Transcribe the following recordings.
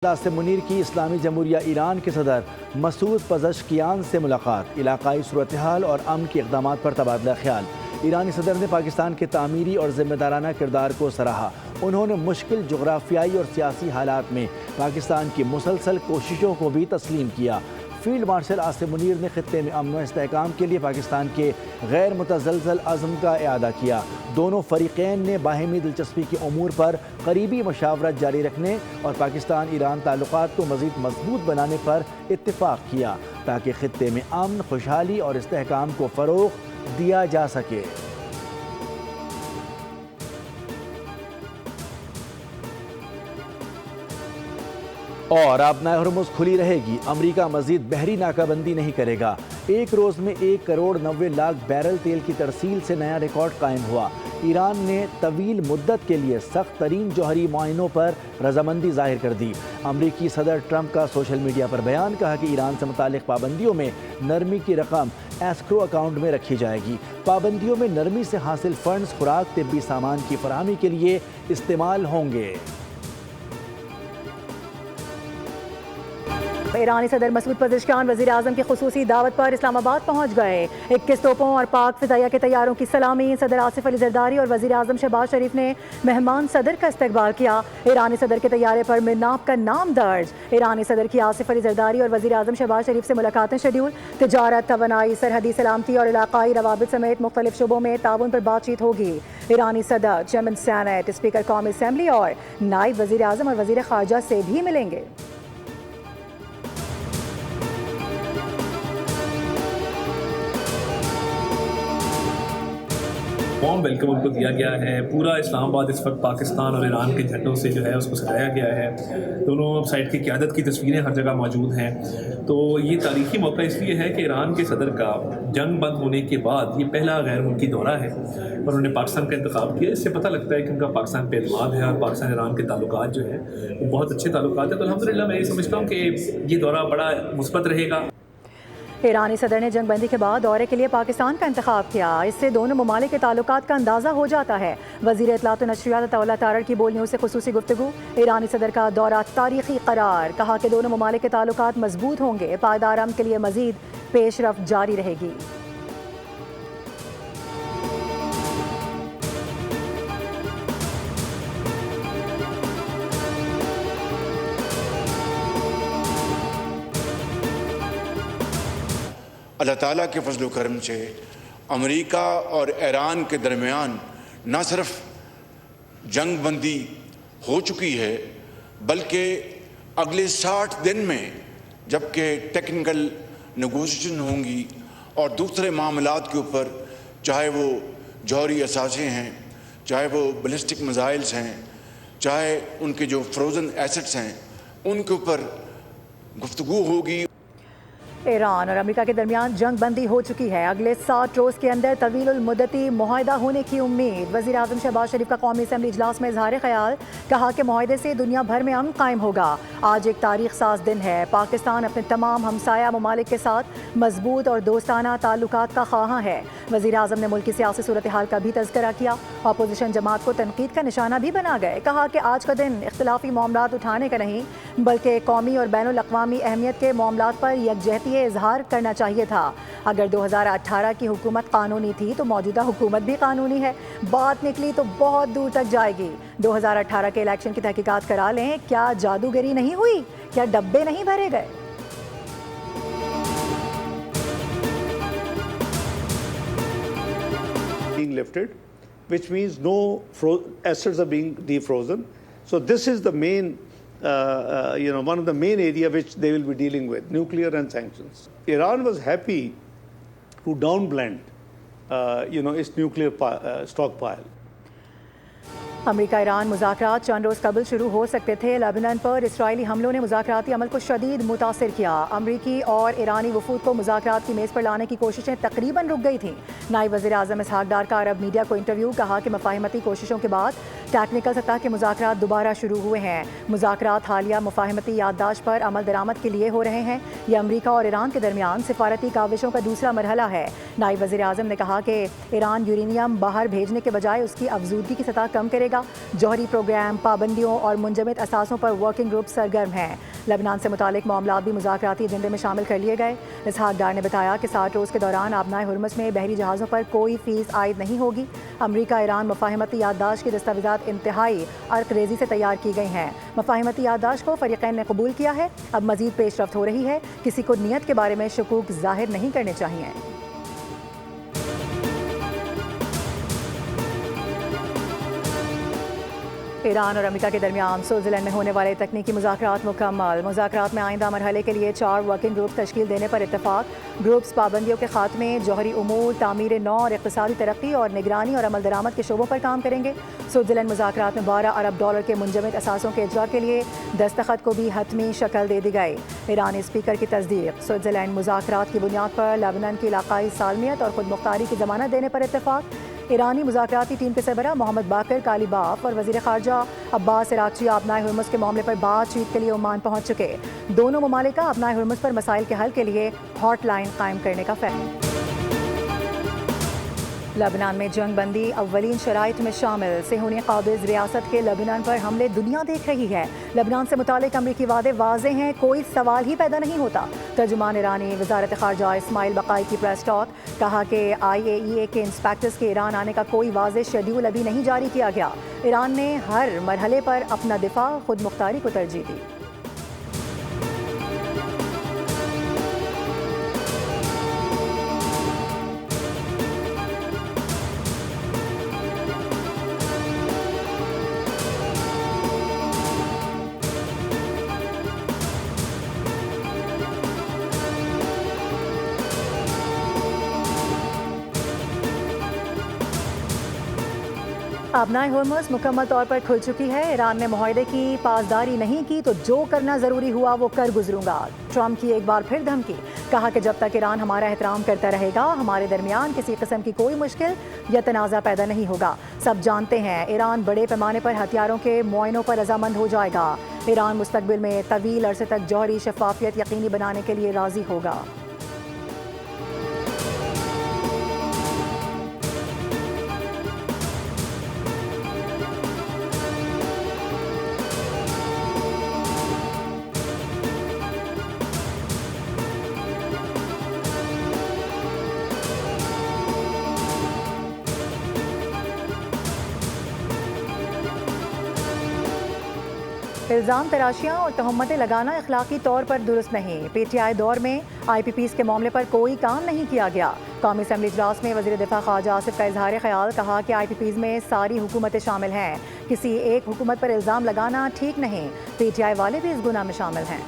आसिम मुनीर की इस्लामी जमहूरिया ईरान के सदर मसूद पज़ेश्कियान से मुलाकात। इलाकाई सूरत हाल और अमन के इक़दाम पर तबादला ख्याल। ईरानी सदर ने पाकिस्तान के तामीरी और ज़िम्मेदाराना किरदार को सराहा। उन्होंने मुश्किल जोग्राफियाई और सियासी हालात में पाकिस्तान की मुसलसल कोशिशों को भी तस्लीम किया। फील्ड मार्शल आसिम मुनीर ने खित्ते में अमन व इस्तेहकाम के लिए पाकिस्तान के गैर मुतज़लज़ल अज़्म का इआदा किया। दोनों फ़रीक़ैन ने बाहिमी दिलचस्पी के अमूर पर करीबी मशावरत जारी रखने और पाकिस्तान ईरान ताल्लुकात को मज़ीद मजबूत बनाने पर इत्तिफ़ाक़ किया ताकि खित्ते में अमन, खुशहाली और इस्तेहकाम को फ़रोग़ दिया जा सके। और अब नाहरमुज़ खुली रहेगी। अमरीका मज़ीद बहरी नाकाबंदी नहीं करेगा। एक रोज़ में 1 करोड़ 90 लाख बैरल तेल की तरसील से नया रिकॉर्ड कायम हुआ। ईरान ने तवील मुद्दत के लिए सख्त तरीन जौहरी मुआयनों पर रजामंदी जाहिर कर दी। अमरीकी सदर ट्रंप का सोशल मीडिया पर बयान, कहा कि ईरान से मुतालिक पाबंदियों में नरमी की रकम एस्क्रो अकाउंट में रखी जाएगी। पाबंदियों में नरमी से हासिल फंड्स खुराक, तिब्बी सामान की फराहमी के लिए इस्तेमाल होंगे। ईरानी सदर मसूद पज़ेश्कियान वज़ीर आज़म की खुसूसी दावत पर इस्लामाबाद पहुँच गए। 21 तोपों और पाक फ़िज़ाइया के तैयारों की सलामी। सदर आसिफ अली ज़रदारी और वज़ीर आज़म शहबाज शरीफ ने मेहमान सदर का इस्तकबाल किया। ईरानी सदर के तैयारे पर मिरनाब का नाम दर्ज। ईरानी सदर की आसिफ अली ज़रदारी और वज़ीर आज़म शहबाज शरीफ से मुलाकातें शेड्यूल। तिजारत, तवानाई, सरहदी सलामती और इलाकाई रवाबित समेत मुख्तलिफ शुबों में ताउन पर बातचीत होगी। ईरानी सदर चेयरमैन सेनेट, स्पीकर कौमी असम्बली और नायब वज़ीर आज़म और वज़ीर ख़ारजा से भी मिलेंगे। वार्म वेलकम उनको दिया गया है। पूरा इस्लामाबाद इस वक्त पाकिस्तान और ईरान के झंडों से जो है उसको सजाया गया है। दोनों साइड की क़यादत की तस्वीरें हर जगह मौजूद हैं। तो ये तारीख़ी मौका इसलिए है कि ईरान के सदर का जंग बंद होने के बाद ये पहला गैर मुल्की दौरा है और उन्होंने पाकिस्तान का इंतखाब किया। इससे पता लगता है कि उनका पाकिस्तान पे एतमाद है और पाकिस्तान ईरान के ताल्लुकात जो हैं वो बहुत अच्छे ताल्लुकात हैं। तो अल्हम्दुलिल्लाह मैं ये समझता हूँ कि ये दौरा बड़ा मुस्बत रहेगा। ईरानी सदर ने जंगबंदी के बाद दौरे के लिए पाकिस्तान का इंतखाब किया। इससे दोनों ममालिक के ताल्लुकात का अंदाज़ा हो जाता है। वज़ीर इत्तलात व नशरियात अताउल्लाह तारड़ की बोल न्यूज़ से खुसूसी गुफ्तगू। ईरानी सदर का दौरा तारीख़ी करार, कहा कि दोनों ममालिक के ताल्लुकात मजबूत होंगे। पायदार अमन के लिए मज़ीद पेशरफ्त जारी रहेगी। अल्लाह ताला के फजल करम से अमेरिका और ईरान के दरमियान न सिर्फ जंग बंदी हो चुकी है बल्कि अगले 60 दिन में जबकि टेक्निकल नेगोशिएशन होंगी और दूसरे मामलात के ऊपर, चाहे वो जौहरी असासे हैं, चाहे वो बैलिस्टिक मिसाइल्स हैं, चाहे उनके जो फ्रोज़न एसेट्स हैं, उनके ऊपर गुफ्तगू होगी। ईरान और अमेरिका के दरमियान जंग बंदी हो चुकी है। अगले 60 रोज़ के अंदर तवील मुद्दती मुआहदा होने की उम्मीद। वज़ीर आज़म शहबाज शरीफ का कौमी असम्बली इजलास में इजहार ख्याल, कहा कि मुआहदे से दुनिया भर में अमन कायम होगा। आज एक तारीख साज दिन है। पाकिस्तान अपने तमाम हमसाया ममालिक के साथ मजबूत और दोस्ताना ताल्लुकात का ख्वाहां है। वज़ीर आज़म ने मुल्क की सियासी सूरत हाल का भी तज़किरा किया। अपोजिशन जमात को तनकीद का निशाना भी बना गए। कहा कि आज का दिन इख्तिलाफी मामलात उठाने का नहीं बल्कि कौमी और बैनुल अक़वामी अहमियत के मामलात पर यकजहती इजहार करना चाहिए था। अगर 2018 की हुकूमत कानूनी थी तो मौजूदा हुकूमत भी कानूनी है। बात निकली तो बहुत दूर तक जाएगी। 2018 के इलेक्शन की तहकीकात करा लें। क्या जादूगरी नहीं हुई? क्या डब्बे नहीं भरे गए? Being lifted, which means no assets are being defrozen. So this is the main one of the main area which they will be dealing with, nuclear and sanctions. Iran was happy to downblend its nuclear stockpile. America Iran मुज़ाकरात चंद रोज़ कबल शुरू हो सकते थे। Lebanon पर Israeli हमलों ने मुज़ाकराती अमल को शदीद मुतासिर किया। अमरीकी और ईरानी वफूद को मुज़ाकरात की मेज़ पर लाने की कोशिशें तकरीबन रुक गई थीं। नायब वज़ीर आज़म इसहाक डार का अरब मीडिया को इंटरव्यू, कहा कि मफाहमती कोशिशों के बाद टेक्निकल सतह के मुज़ाकरात दोबारा शुरू हुए हैं। मुज़ाकरात हालिया मफाहमती याददाश्त पर अमल दरामद के लिए हो रहे हैं। यह अमरीका और ईरान के दरमियान सिफारती काविशों का दूसरा मरहला है। नायब वज़ीर आज़म ने कहा कि ईरान यूरेनियम बाहर भेजने के बजाय उसकी अफजूदगी की सतह कम करेगा। जौहरी प्रोग्राम, पाबंदियों और मुंजमद असासों पर वर्किंग ग्रुप सरगर्म हैं। लेबनान से मुतालिक मामलात भी मुज़ाकराती एजेंडे में शामिल कर लिए गए। इसहाक डार ने बताया कि 60 रोज़ के दौरान आबनाए हुर्मुज़ में बहरी जहाज़ों पर कोई फ़ीस आयद नहीं होगी। अमरीका ईरान मुफ़ाहमती याददाश्त की दस्तावेज़ात इंतहाई अर्क-रेज़ी से तैयार की गई हैं। मुफ़ाहमती याददाश्त को फ़रीक़ैन ने कबूल किया है। अब मज़ीद पेशरफ्त हो रही है। किसी को नीयत के बारे में शकूक ज़ाहिर नहीं करने चाहिए। ईरान और अमेरिका के दरमियान स्विट्ज़रलैंड में होने वाले तकनीकी मुज़ाकरात मुकम्मल। मुज़ाकरात में आइंदा मरहले के लिए 4 वर्किंग ग्रुप तश्कील देने पर इत्तफाक। ग्रुप्स पाबंदियों के खात्मे, जौहरी उमूर, तामीर नौ और इक़्तिसादी तरक्की और निगरानी और अमल दरामद के शोबों पर काम करेंगे। स्विट्ज़रलैंड मुज़ाकरात में $12 अरब के मुंजमद असासों के इजरा के लिए दस्तखत को भी हतमी शक्ल दे दी गई। ईरानी स्पीकर की तस्दीक। स्विट्ज़रलैंड मुज़ाकरात की बुनियाद पर लेबनान की इलाकाई सालमियत और खुद मुख्तारी की ज़मानत देने पर इत्तफाक। ईरानी मुज़ाकराती टीम के सरबरा मोहम्मद बाकर कालीबाफ और वज़ीर ख़ारजा अब्बास इराक़ची आबनाए हुर्मुज़ के मामले पर बातचीत के लिए ओमान पहुँच चुके। दोनों ममालिक का आबनाए हुर्मुज़ पर मसाइल के हल के लिए हॉटलाइन कायम करने का फैसला। लेबनान में जंग बंदी अव्वलीन शराइत में शामिल। सेहूनी काबिज़ रियासत के लेबनान पर हमले दुनिया देख रही है। लेबनान से मुतालिक अमरीकी वादे वाज़ेह हैं, कोई सवाल ही पैदा नहीं होता। तर्जुमान ईरानी वज़ारत ख़ारजा इस्माइल बक़ाई की प्रेस टॉक। कहा कि IAEA के इंस्पेक्टर्स के ईरान आने का कोई वाज़ेह शेड्यूल अभी नहीं जारी किया गया। ईरान ने हर मरहले पर अपना दिफा खुद मुख्तारी को तरजीह दी। आबनाए हुर्मुज़ मुकम्मल तौर पर खुल चुकी है। ईरान ने मुआहदे की पासदारी नहीं की तो जो करना ज़रूरी हुआ वो कर गुजरूंगा। ट्रंप की एक बार फिर धमकी। कहा कि जब तक ईरान हमारा एहतराम करता रहेगा, हमारे दरमियान किसी किस्म की कोई मुश्किल या तनाज़ा पैदा नहीं होगा। सब जानते हैं ईरान बड़े पैमाने पर हथियारों के मुआयनों पर रजामंद हो जाएगा। ईरान मुस्तकबिल में तवील अरसे तक जौहरी शफाफियत यकीनी बनाने के लिए राज़ी होगा। इल्ज़ाम तराशियाँ और तहमतें लगाना अखलाकी तौर पर दुरुस्त नहीं। PTI दौर में IPPs के मामले पर कोई काम नहीं किया गया। कौमी असम्बली इजलास में वज़ीर दिफा ख्वाजा आसिफ का इजहार ख्याल। कहा कि IPPs में सारी हुकूमतें शामिल हैं। किसी एक हुकूमत पर इल्ज़ाम लगाना ठीक नहीं। PTI वाले भी इस गुनाह में शामिल हैं।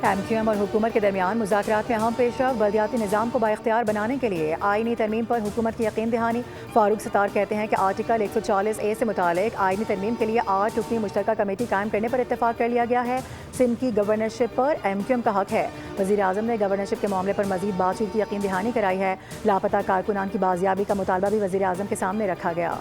MQM और हुकूमत के दरमियान मुज़ाकरात में अहम पेशरफ्त। बल्दियाती निज़ाम को बाइख्तियार बनाने के लिए आइनी तरमीम पर हुकूमत की यकीन दहानी। फारूक सत्तार कहते हैं कि आर्टिकल 140A से मुतालिक आइनी तरमीम के लिए 8 रुकनी मुश्तरका कमेटी कायम करने पर इत्तफाक कर लिया गया है। सिंध की गवर्नरशिप पर MQM का हक है। वज़ीर आज़म ने गवर्नरशिप के मामले पर मजीद बातचीत की यकीन दहानी कराई है। लापता कारकुनान की बाजियाबी का मुतालबा भी वज़ीर आज़म के सामने रखा गया।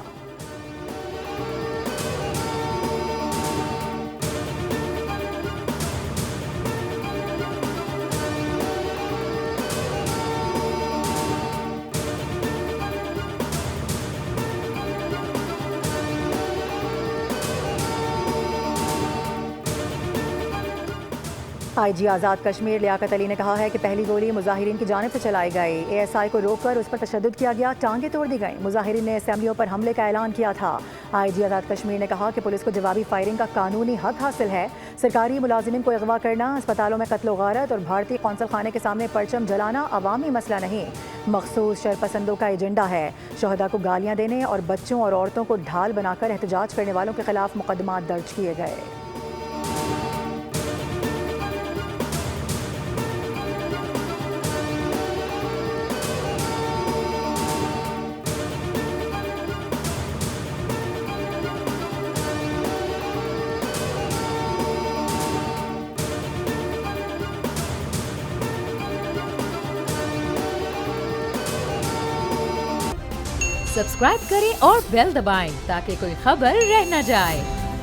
IG आज़ाद कश्मीर लियाकत अली ने कहा है कि पहली गोली मुजाहिरीन की जानिब से चलाई गई। ASI को रोककर उस पर तशद्दुद किया गया, टांगें तोड़ दी गई। मुजाहिरीन ने असेंबलियों पर हमले का ऐलान किया था। IG आज़ाद कश्मीर ने कहा कि पुलिस को जवाबी फायरिंग का कानूनी हक हासिल है। सरकारी मुलाजिमिन को अगवा करना, अस्पतालों में कत्ल गारत और भारतीय कौंसल खाने के सामने परचम जलाना अवामी मसला नहीं, मखसूस शरपसंदों का एजेंडा है। शहदा को गालियाँ देने और बच्चों और औरतों को ढाल बनाकर एहतजाज करने वालों के खिलाफ मुकदमा दर्ज किए गए। सब्सक्राइब करें और बेल दबाएं ताकि कोई खबर रह न जाए।